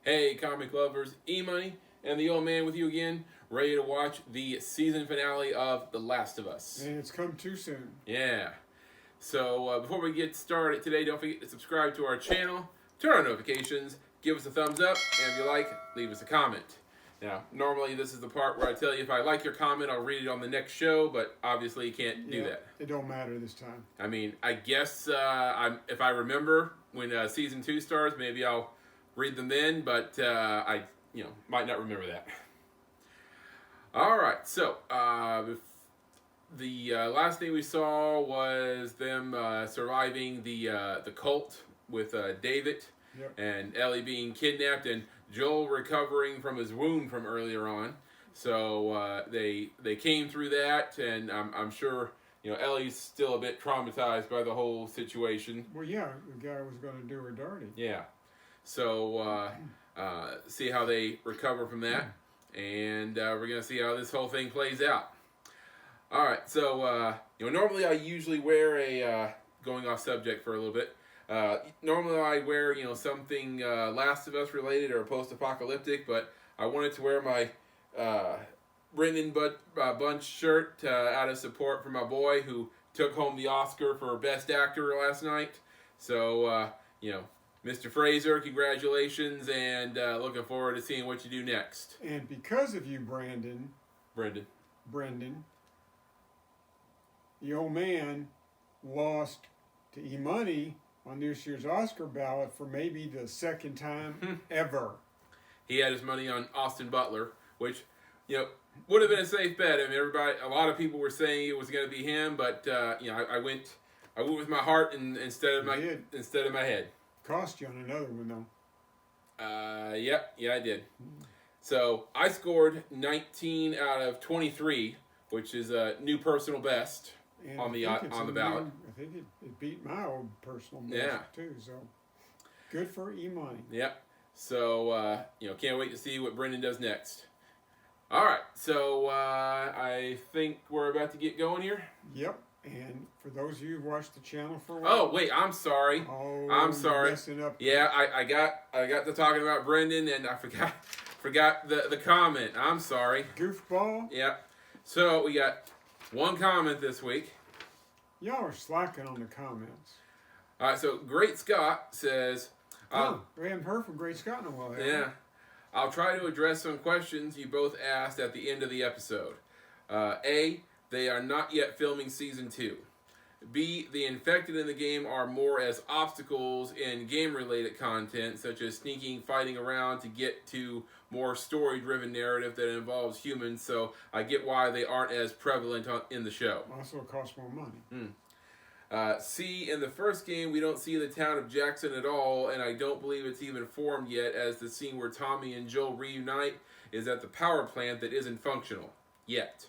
Hey, comic lovers, EMoney and the old man with you again, ready to watch the season finale of The Last of Us. And it's come too soon. Yeah. So before we get started today, don't forget to subscribe to our channel, turn on notifications, give us a thumbs up, and if you like, leave us a comment. Now, normally this is the part where I tell you if I like your comment, I'll read it on the next show, but obviously you can't do that. It don't matter this time. I mean, I guess if I remember when season 2 starts, maybe I'll read them then, but I might not remember that. All right, so the last thing we saw was them surviving the cult with David and Ellie being kidnapped and Joel recovering from his wound from earlier on. So they came through that, and I'm sure Ellie's still a bit traumatized by the whole situation. Well, yeah, the guy was going to do her dirty. Yeah. So see how they recover from that, and we're gonna see how this whole thing plays out. All right, so normally I usually wear a going off subject for a little bit. Normally I wear something Last of Us related or post-apocalyptic, but I wanted to wear my Brendan Bunch shirt out of support for my boy who took home the Oscar for Best Actor last night. So Mr. Fraser, congratulations, and looking forward to seeing what you do next. And because of you, Brendan, the old man lost to EMoney on this year's Oscar ballot for maybe the second time ever. He had his money on Austin Butler, which would have been a safe bet. I mean, a lot of people were saying it was going to be him, but I went with my heart instead of my head. Cost you on another one though. Yeah, I did. So I scored 19 out of 23, which is a new personal best on the ballot. I think it beat my old personal best too. So good for EMoney. Yep. So can't wait to see what Brendan does next. All right, so I think we're about to get going here. Yep. And for those of you who watched the channel for a while. Oh wait, I'm sorry. I'm sorry. Up. Yeah, I got to talking about Brendan and I forgot the comment. I'm sorry. Goofball. Yeah. So we got one comment this week. Y'all are slacking on the comments. All right. So Great Scott says. We haven't heard from Great Scott in a while. Yeah. I'll try to address some questions you both asked at the end of the episode. A. They are not yet filming season 2. B. The infected in the game are more as obstacles in game-related content, such as sneaking, fighting around to get to more story-driven narrative that involves humans, so I get why they aren't as prevalent in the show. Also, it costs more money. C. In the first game, we don't see the town of Jackson at all, and I don't believe it's even formed yet, as the scene where Tommy and Joel reunite is at the power plant that isn't functional. Yet.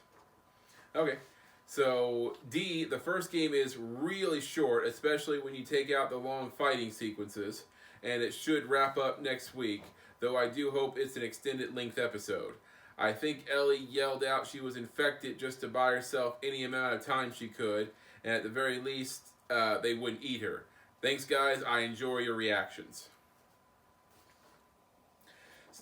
Okay, so D, the first game is really short, especially when you take out the long fighting sequences, and it should wrap up next week, though I do hope it's an extended length episode. I think Ellie yelled out she was infected just to buy herself any amount of time she could, and at the very least, they wouldn't eat her. Thanks, guys. I enjoy your reactions.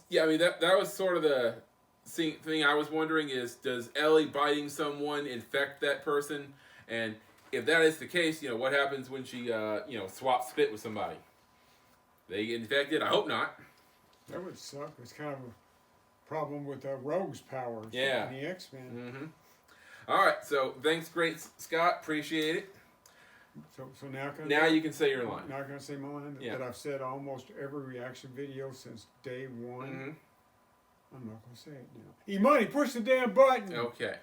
Yeah, I mean, that was sort of the thing I was wondering is, does Ellie biting someone infect that person? And if that is the case, what happens when she, swaps spit with somebody? They get infected? I hope not. That would suck. It's kind of a problem with Rogue's powers in the X-Men. Mm-hmm. All right, so thanks, Great Scott. Appreciate it. So now you can say your line. Now I'm going to say my line that I've said almost every reaction video since day one. Mm-hmm. I'm not going to say it now. EMoney, push the damn button! Okay.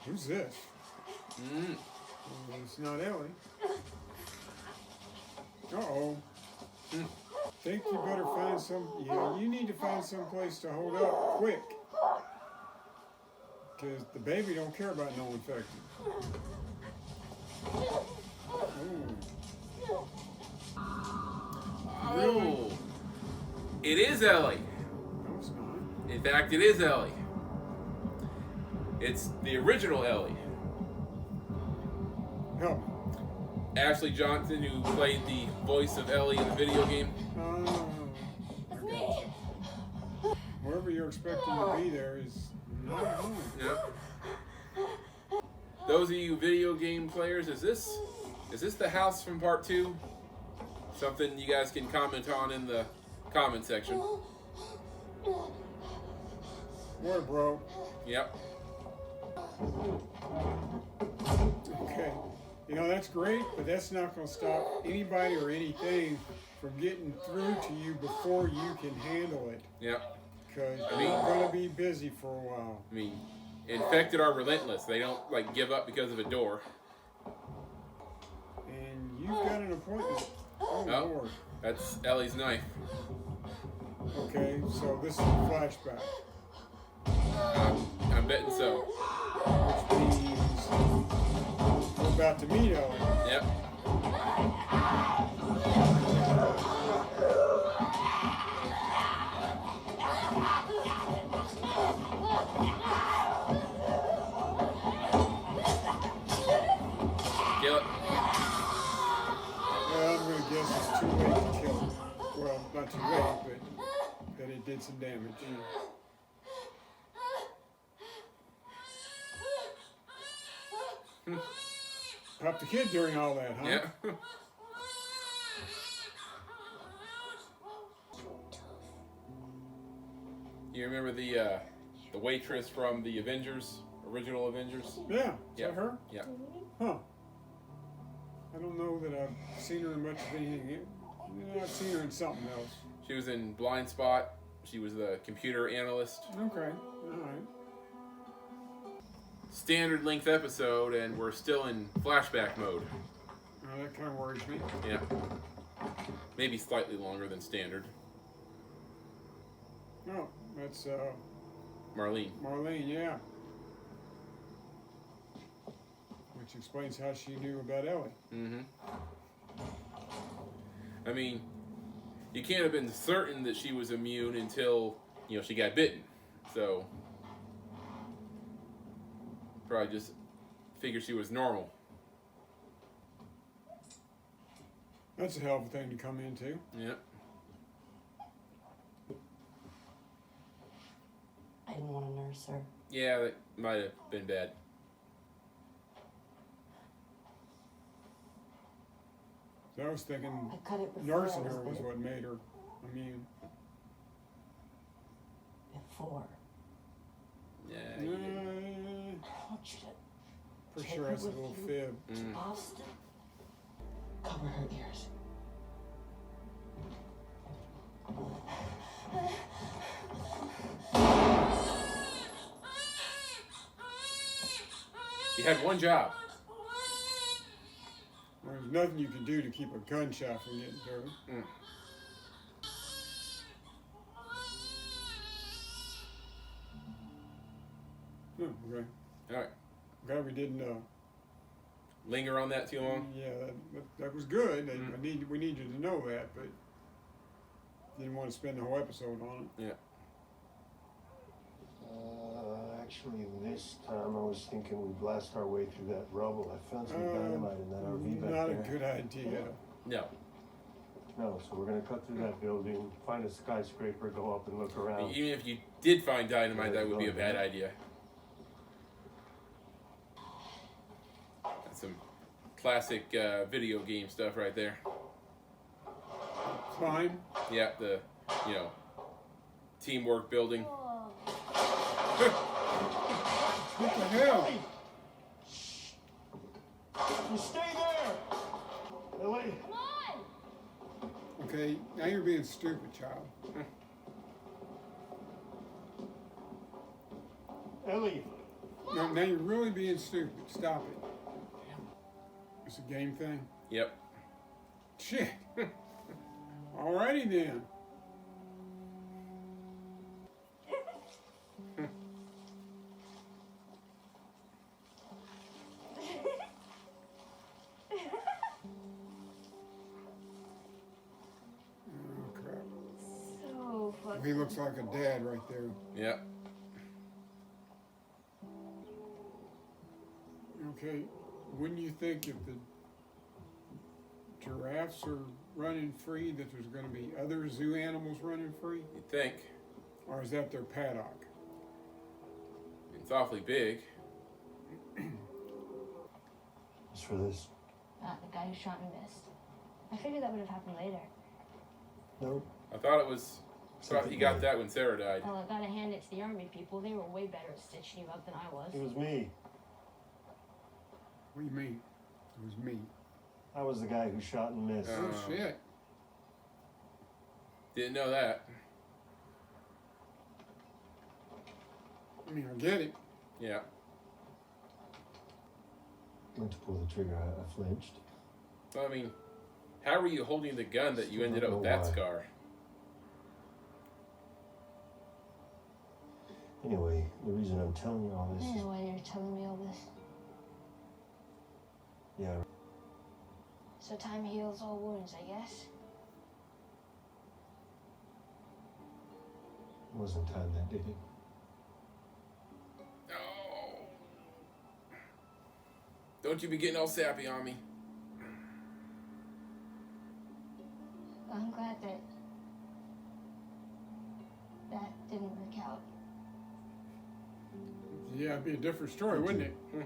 Who's this? It's not Ellie. Uh-oh. Think you better find you need to find some place to hold up quick. Because the baby don't care about no infection. Oh. It is Ellie. No, it's not. In fact, it is Ellie. It's the original Ellie. Help me. Ashley Johnson, who played the voice of Ellie in the video game. Oh, expecting to be there is not home. Yep. Those of you video game players, is this the house from part 2? Something you guys can comment on in the comment section. Water broke. Yep. Okay. You know, that's great, but that's not going to stop anybody or anything from getting through to you before you can handle it. Yep. Because you're going to be busy for a while. I mean, infected are relentless. They don't like give up because of a door. And you've got an appointment. Oh, Lord. That's Ellie's knife. Okay, so this is a flashback. I'm betting so. Which means we're about to meet Ellie. Yep. Kill it. Well, I'm going to guess it's too late to kill it. Well, not too late, but that it did some damage. Popped the kid during all that, huh? Yeah. You remember the waitress from the Avengers, original Avengers? Yeah. Is that her? Yeah. Huh. I don't know that I've seen her in much of anything. Yeah, I've seen her in something else. She was in Blind Spot. She was the computer analyst. Okay. All right. Standard length episode, and we're still in flashback mode. Oh, that kind of worries me. Yeah. Maybe slightly longer than standard. Oh, that's Marlene. Marlene, yeah. Which explains how she knew about Ellie. Mm-hmm. I mean, you can't have been certain that she was immune until, she got bitten. So, probably just figured she was normal. That's a hell of a thing to come into. Yep. I didn't want to nurse her. Yeah, that might have been bad. So I was thinking I cut it before nursing I was her was bit. what made her immune. Before. Yeah. I want you to For take sure her that's a with little you fib. to Boston. Cover her ears. You had one job. There's nothing you can do to keep a gunshot from getting through. Oh, okay. All right. Glad we didn't. Linger on that too long? Yeah, that was good. We need you to know that, but didn't want to spend the whole episode on it. Yeah. Actually, this time I was thinking we blast our way through that rubble. I found some dynamite in that RV back Not there. a good idea. No. No, so we're gonna cut through that building, find a skyscraper, go up and look around. Even if you did find dynamite, that would be a bad idea. That's some classic video game stuff right there. Fine. Yeah, the, teamwork building. What the hell? You stay there! Ellie! Okay, now you're being stupid, child. Ellie! Now you're really being stupid. Stop it. It's a game thing? Yep. Shit. Alrighty then. Oh, crap. So fucking. He looks like a dad right there. Yep. Okay, wouldn't you think if the giraffes are running free that there's going to be other zoo animals running free? You'd think. Or is that their paddock? It's awfully big. As for this, The guy who shot and missed. I figured that would have happened later. nope. I thought he got that when Sarah died. Well, I gotta hand it to the army people. They were way better at stitching you up than I was. It was me. What do you mean? It was me. I was the guy who shot and missed. Oh, shit. Didn't know that. I mean, I get it. Yeah. Went to pull the trigger. I flinched. Well, I mean, how were you holding the gun that you ended up with that scar? Anyway, the reason I'm telling you all this I is... know why you're telling me all this. Yeah, So time heals all wounds, I guess. it wasn't time that did it. Oh. Don't you be getting all sappy on me. I'm glad that didn't work out. Yeah, it'd be a different story, wouldn't it? You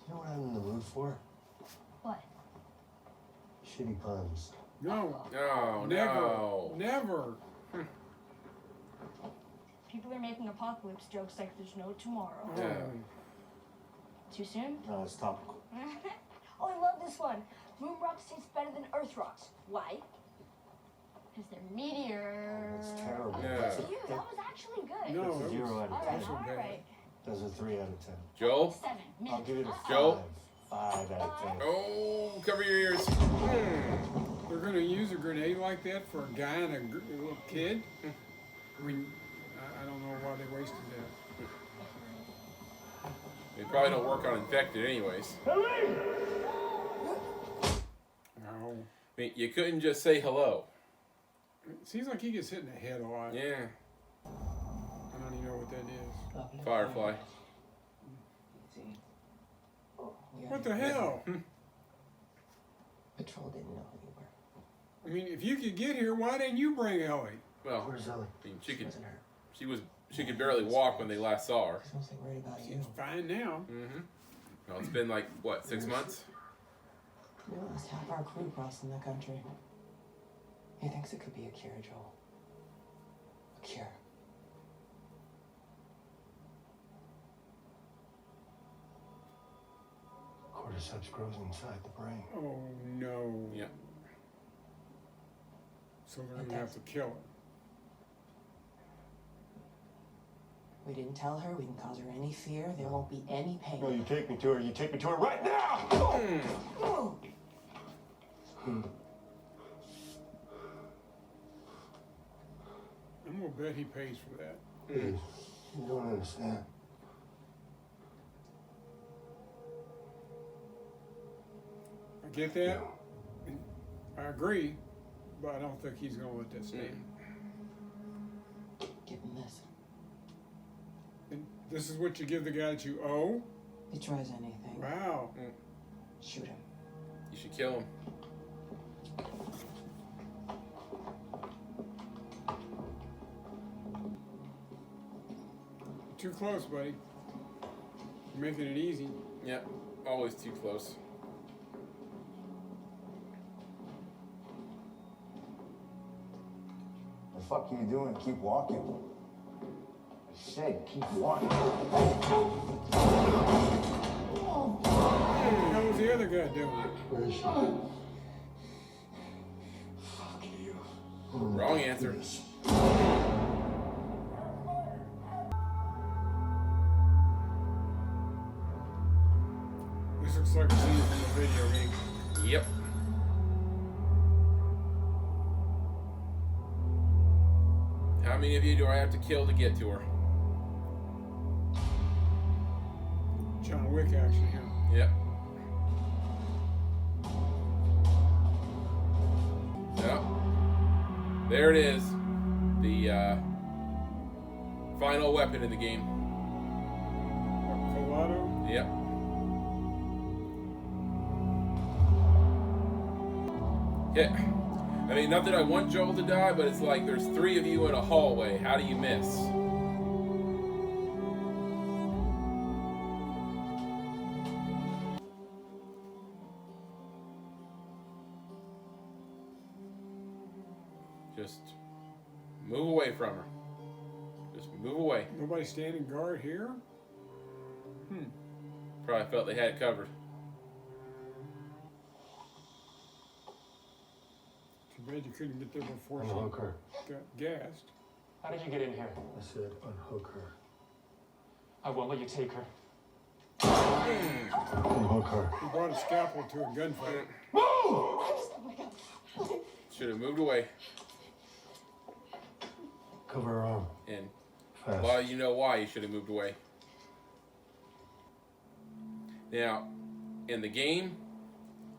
know what I'm in the mood for? What? Shitty puns. No. No, Never. no. Never. People are making apocalypse jokes like there's no tomorrow. Yeah. Too soon? No, it's topical. Oh, I love this one. Moon rocks taste better than Earth rocks. Why? Because they're meteors. That's terrible. Yeah. That's cute. That was actually good. No, That's a it 0 was- out of All 10. right, Those are all bad. right. That's a 3 out of 10. Joel? 7. I'll give it a 5. Joe? 5 out of 10. Oh, cover your ears. They're going to use a grenade like that for a guy and a little kid? I mean, I don't know why they wasted that. They probably don't work on infected anyways. No. I mean, you couldn't just say hello. It seems like he gets hit in the head a lot. Yeah. I don't even know what that is. Firefly. What the hell? Patrol didn't know who you were. I mean, if you could get here, why didn't you bring Ellie? Well, Where's Ellie? I mean, She wasn't hurt. she could barely walk when they last saw her. She's mostly worried about you. She's fine now. Mm-hmm. Well, it's been like, what, 6 months? We lost half our crew crossing the country. He thinks it could be a cure, Joel. A cure. Cordyceps grows inside the brain. Oh, no. Yeah. So they're going to have to kill her. We didn't tell her. We didn't cause her any fear. There won't be any pain. No, you take me to her. You take me to her right now! Oh! I'm going to bet he pays for that. You don't understand. I get that. I agree. But I don't think he's going to let that stand. Give him this. And this is what you give the guy that you owe? If he tries anything, Wow. shoot him. You should kill him. Too close, buddy. You're making it easy. Yep. Always too close. The fuck are you doing? Keep walking. I said keep walking. What the hell was the other guy doing? Where is she? Fuck you. Wrong answer. This looks like a scene from a video game. Yep. How many of you do I have to kill to get to her? John Wick action here. Yep. Yep. There it is. The final weapon in the game. Colado? Yep. Yeah. I mean, not that I want Joel to die, but it's like there's 3 of you in a hallway. How do you miss? Just move away from her. Just move away. Nobody standing guard here? Probably felt they had it covered. Too bad you couldn't get there before Unhook her. she got gassed. How did you get in here? I said unhook her. I won't let you take her. Unhook her. He brought a scalpel to a gunfight. Oh my god. Should have moved away. Cover her arm. And Fast. well, you know why you should have moved away. Now, in the game,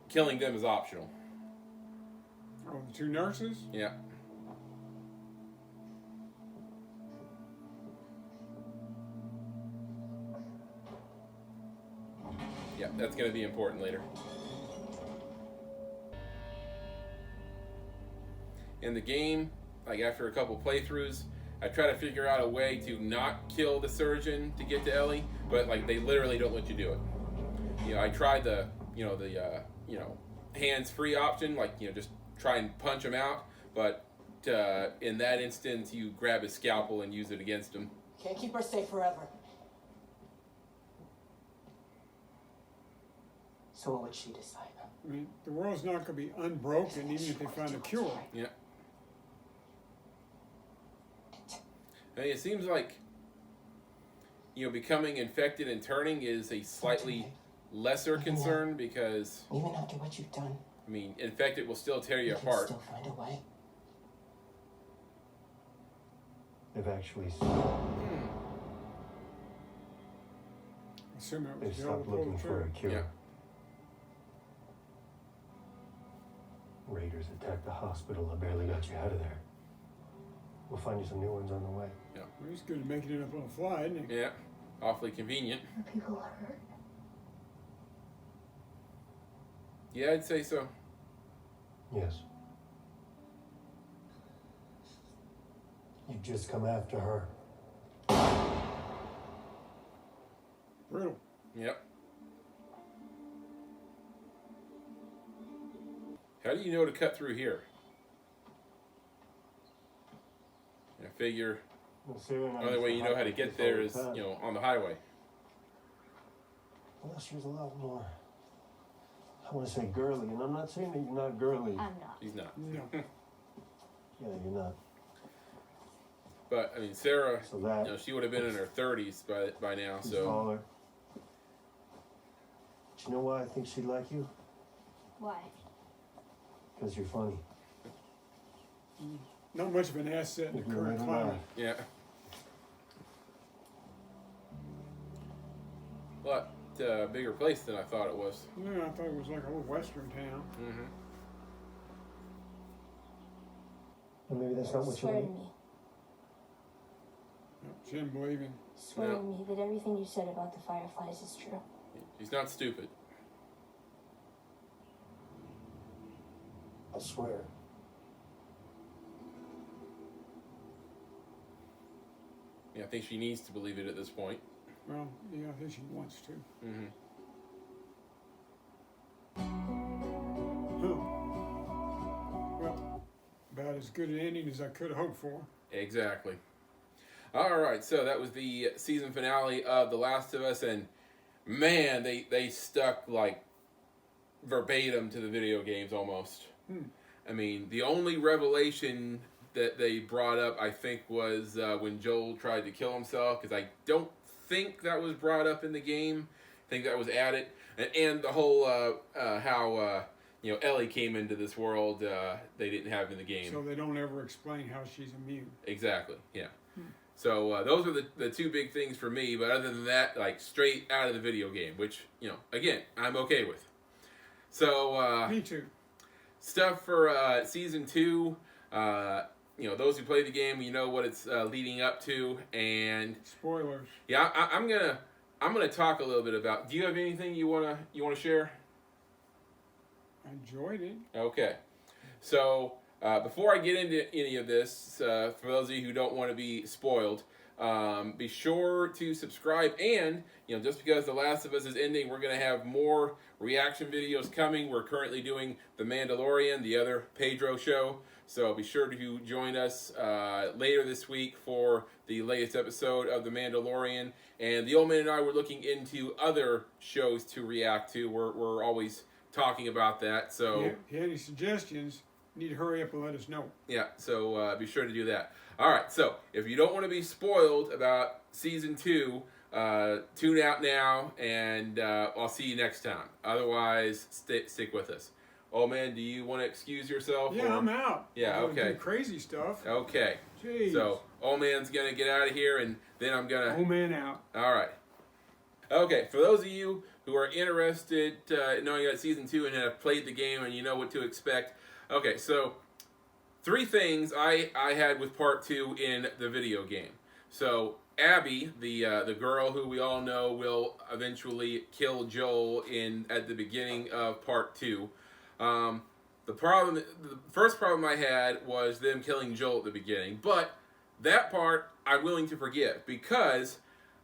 killing them is optional. Oh, the 2 nurses? Yeah. Yeah, that's going to be important later. In the game, like after a couple playthroughs, I try to figure out a way to not kill the surgeon to get to Ellie, but like they literally don't let you do it. You know, I tried the hands-free option, like, you know, just try and punch him out, but in that instance, you grab his scalpel and use it against him. Can't keep her safe forever. So what would she decide? I mean, the world's not going to be unbroken even if they find a cure. Yeah. I mean, it seems like, you know, becoming infected and turning is a slightly lesser concern because, Even after what you've done, I mean, infected will still tear you you can apart. still find a way. They've actually Assume it they've was the old stopped looking for a trigger. cure. Yeah. Raiders attacked the hospital. I barely got you out of there. We'll find you some new ones on the way. Well, he's good at making it up on the fly, isn't he? Yeah, awfully convenient. Are people hurt? Yeah, I'd say so. Yes. You've just come after her. Brutal. Yep. How do you know to cut through here? I figure Well, Sarah and I the only way you know how to used to get there hike is, all the time. you know, on the highway. Well, she was a lot more, I want to say girly, and I'm not saying that you're not girly. I'm not. He's not. No. Yeah, you're not. But, I mean, Sarah, So that, you know, she would have been in her 30s by now, she's so. taller. Do you know why I think she'd like you? Why? Because you're funny. Not much of an asset in the If you're current right or climate. not. Yeah. A lot bigger place than I thought it was. Yeah, I thought it was like a little western town. Mm-hmm. Or maybe that's not what you Swear to want. me. She didn't believe him. Swear No. to me that everything you said about the fireflies is true. He's not stupid. I swear. Yeah, I think she needs to believe it at this point. Well, yeah, I think she wants to. Mm-hmm. Huh. Well, about as good an ending as I could have hoped for. Exactly. All right, so that was the season finale of The Last of Us, and man, they stuck like verbatim to the video games almost. I mean, the only revelation that they brought up, I think, was when Joel tried to kill himself, because I don't think that was brought up in the game. I think that was added, and the whole how you know, Ellie came into this world, they didn't have in the game. So they don't ever explain how she's immune. Exactly, yeah. So those are the two big things for me, but other than that, like straight out of the video game, which, you know, again, I'm okay with. So Me too. stuff for season 2, you know, those who play the game, you know what it's leading up to, and Spoilers. yeah, I'm gonna talk a little bit about. Do you have anything you wanna share? I enjoyed it. Okay, so Before I get into any of this, for those of you who don't want to be spoiled, be sure to subscribe. And just because The Last of Us is ending, we're going to have more reaction videos coming. We're currently doing The Mandalorian, the other Pedro show. So be sure to join us later this week for the latest episode of The Mandalorian. And the old man and I were looking into other shows to react to. We're always talking about that. So If you have any suggestions, you need to hurry up and let us know. yeah, so be sure to do that. All right, so if you don't want to be spoiled about season 2, tune out now, and I'll see you next time. Otherwise, stick with us. Oh man, do you want to excuse yourself? Yeah, I'm out. Yeah, I'm gonna okay. do crazy stuff. Okay. Jeez. So old man's gonna get out of here, and then I'm gonna. Old man out. All right. Okay, for those of you who are interested in knowing about season 2 and have played the game and you know what to expect. Okay, so 3 things I had with part 2 in the video game. So Abby, the girl who we all know will eventually kill Joel at the beginning of part 2. The first problem I had was them killing Joel at the beginning, but that part I'm willing to forgive because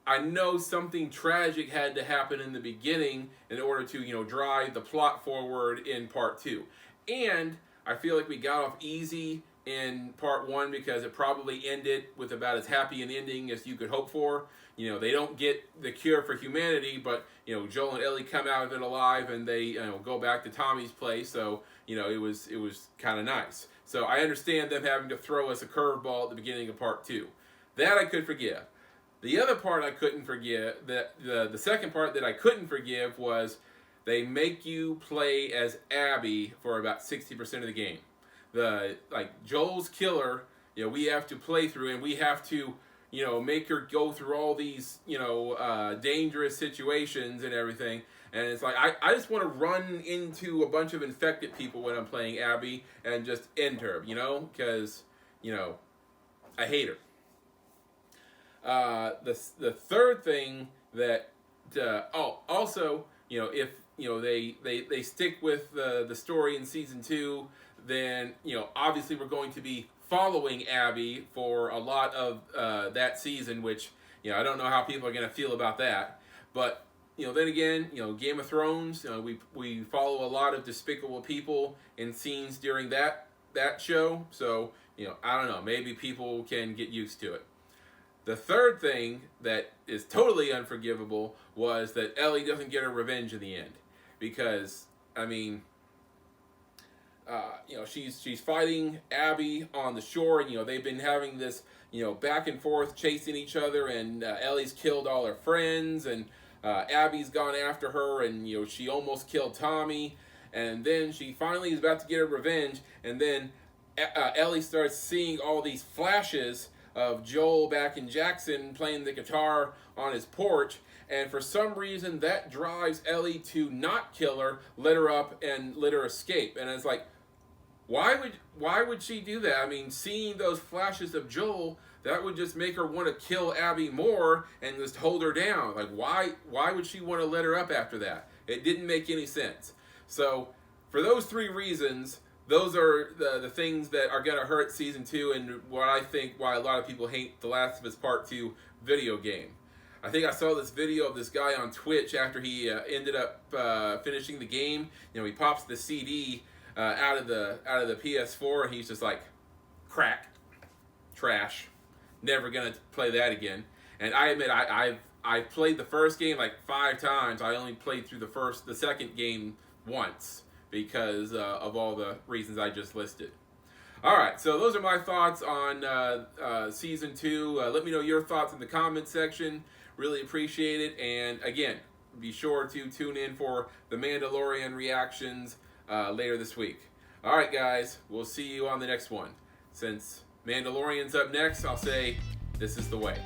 I know something tragic had to happen in the beginning in order to drive the plot forward in part 2, and I feel like we got off easy in part 1 because it probably ended with about as happy an ending as you could hope for. They don't get the cure for humanity, but Joel and Ellie come out of it alive, and they go back to Tommy's place. So it was kind of nice. So I understand them having to throw us a curveball at the beginning of part 2. That I could forgive. The other part I couldn't forgive, the second part that I couldn't forgive was they make you play as Abby for about 60% of the game. Joel's killer, we have to play through, and we have to make her go through all these, dangerous situations and everything. And it's like, I just want to run into a bunch of infected people when I'm playing Abby and just end her, because, I hate her. The third thing that, also, if, they stick with the story in season 2, then, obviously we're going to be following Abby for a lot of that season, which, I don't know how people are going to feel about that. But, then again, Game of Thrones, we follow a lot of despicable people in scenes during that show. So, I don't know, maybe people can get used to it. The third thing that is totally unforgivable was that Ellie doesn't get her revenge in the end. Because, I mean, she's fighting Abby on the shore, and they've been having this back and forth chasing each other, and Ellie's killed all her friends, and Abby's gone after her, and she almost killed Tommy, and then she finally is about to get her revenge, and then Ellie starts seeing all these flashes of Joel back in Jackson playing the guitar on his porch, and for some reason that drives Ellie to not kill her, let her up, and let her escape. And it's like, why would she do that? I mean, seeing those flashes of Joel, that would just make her want to kill Abby more and just hold her down. Like, why would she want to let her up after that? It didn't make any sense. So for those 3 reasons, those are the things that are going to hurt season 2, and what I think why a lot of people hate The Last of Us Part 2 video game. I think I saw this video of this guy on Twitch after he ended up finishing the game. He pops the CD out of the PS4, and he's just like, crack, trash, never gonna play that again. And I admit I've played the first game like 5 times. I only played through the second game once because of all the reasons I just listed. All right, so those are my thoughts on season 2. Let me know your thoughts in the comment section. Really appreciate it. And again, be sure to tune in for the Mandalorian reactions later this week. All right, guys, we'll see you on the next one. Since Mandalorian's up next, I'll say this is the way.